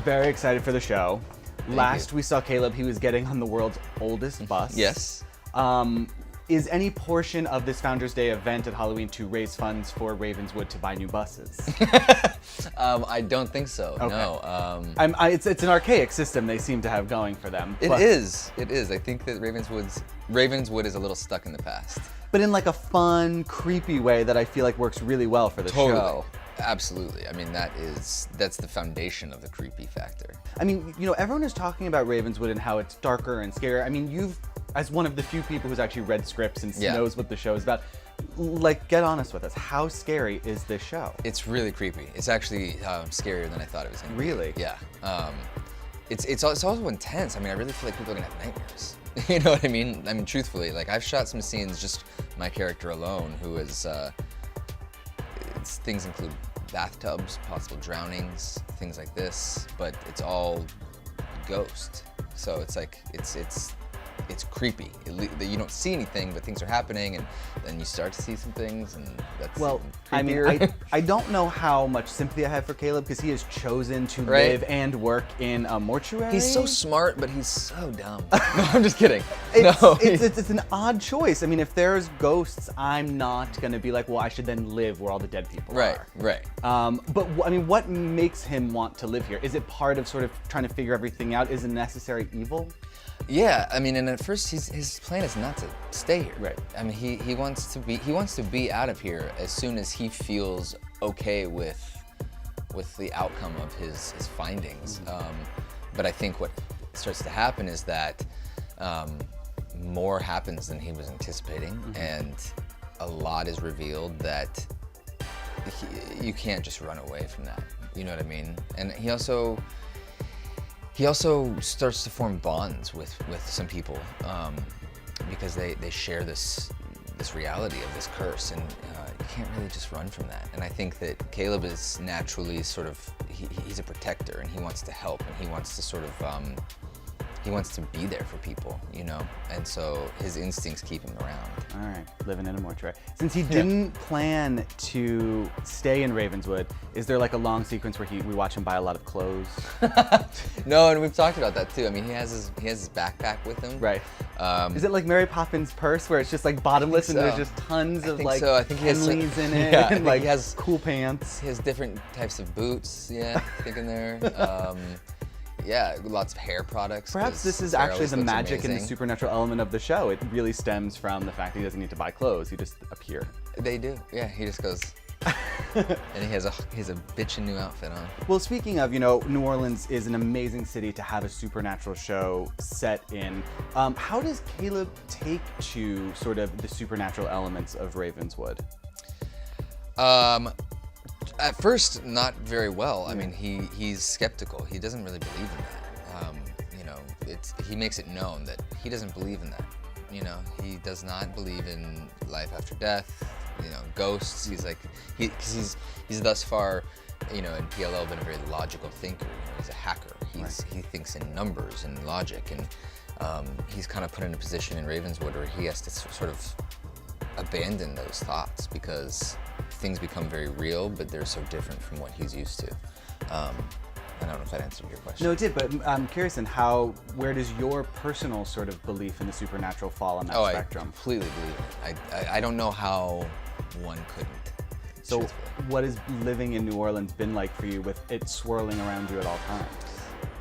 very excited for the show. Last you. we saw Caleb, he was getting on the world's oldest bus. Yes. Is any portion of this Founders Day event at Halloween to raise funds for Ravenswood to buy new buses? I don't think so. Okay. No. It's an archaic system they seem to have going for them. It is. I think that Ravenswood is a little stuck in the past. But in like a fun, creepy way that I feel like works really well for the show. Absolutely. I mean, that's the foundation of the creepy factor. I mean, you know, everyone is talking about Ravenswood and how it's darker and scarier. I mean, you've, as one of the few people who's actually read scripts and knows what the show is about, like, get honest with us. How scary is this show? It's really creepy. It's actually scarier than I thought it was going to be. Really? Yeah. It's also intense. I mean, I really feel like people are going to have nightmares. You know what I mean? I mean, truthfully, like, I've shot some scenes, just my character alone, who is, things include bathtubs, possible drownings, things like this, but it's all ghost. So it's like, it's creepy. You don't see anything, but things are happening, and then you start to see some things, and that's I mean, creepier. I don't know how much sympathy I have for Caleb because he has chosen to live and work in a mortuary. He's so smart, but he's so dumb. No, I'm just kidding. It's an odd choice. I mean, if there's ghosts, I'm not gonna be like, well, I should then live where all the dead people are. Right. But I mean, what makes him want to live here? Is it part of sort of trying to figure everything out? Is it necessary evil? Yeah, I mean, and at first his plan is not to stay here. Right. I mean, he wants to be out of here as soon as he feels okay with the outcome of his findings. But I think what starts to happen is that more happens than he was anticipating, and a lot is revealed that you can't just run away from that. You know what I mean? And he also starts to form bonds with some people because they share this reality of this curse, and you can't really just run from that. And I think that Caleb is naturally sort of, he's a protector, and he wants to help, and he wants to sort of, he wants to be there for people, you know? And so his instincts keep him around. All right, living in a mortuary. Since he didn't plan to stay in Ravenswood, is there like a long sequence where we watch him buy a lot of clothes? No, and we've talked about that too. I mean, he has his backpack with him. Right. Is it like Mary Poppins' purse where it's just like bottomless and there's just tons of like I think he has Henleys in it yeah, and like he has cool pants? He has different types of boots, I think in there. Yeah, lots of hair products. Perhaps this is actually the magic and the supernatural element of the show. It really stems from the fact that he doesn't need to buy clothes. He just appear. They do. Yeah, he just goes. And he has a bitchin' new outfit on. Well, speaking of, you know, New Orleans is an amazing city to have a supernatural show set in. How does Caleb take to sort of the supernatural elements of Ravenswood? At first, not very well. I mean, he's skeptical. He doesn't really believe in that. You know, he makes it known that he doesn't believe in that. You know, he does not believe in life after death. You know, ghosts. He's like, he's thus far, you know, in PLL been a very logical thinker. You know, he's a hacker. He thinks in numbers and logic, and he's kind of put in a position in Ravenswood where he has to sort of abandon those thoughts because things become very real, but they're so different from what he's used to. I don't know if that answered your question. No, it did, but I'm curious in where does your personal sort of belief in the supernatural fall on that spectrum? I completely believe it. I don't know how one couldn't. So what has living in New Orleans been like for you with it swirling around you at all times?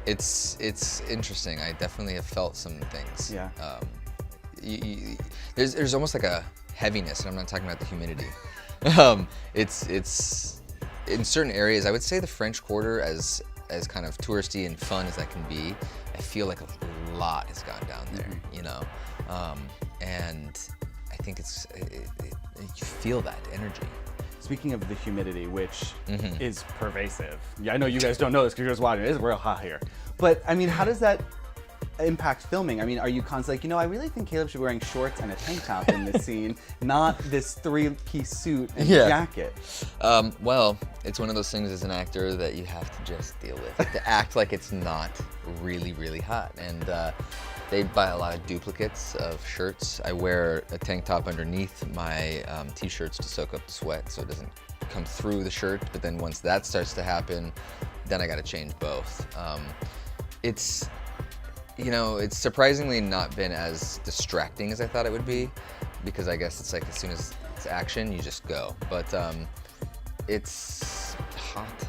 It's interesting. I definitely have felt some things. Yeah. There's almost like a heaviness, and I'm not talking about the humidity. It's in certain areas. I would say the French Quarter, as kind of touristy and fun as that can be, I feel like a lot has gone down there, you know, and I think you feel that energy. Speaking of the humidity, which is pervasive. Yeah, I know you guys don't know this because you're just watching. It is real hot here. But I mean, how does that impact filming? I mean, are you constantly like, you know, I really think Caleb should be wearing shorts and a tank top in this scene, not this three-piece suit and jacket? Well, it's one of those things as an actor that you have to just deal with. To act like it's not really, really hot. And they buy a lot of duplicates of shirts. I wear a tank top underneath my t-shirts to soak up the sweat so it doesn't come through the shirt. But then once that starts to happen, then I got to change both. It's, you know, it's surprisingly not been as distracting as I thought it would be, because I guess it's like as soon as it's action, you just go. But it's hot.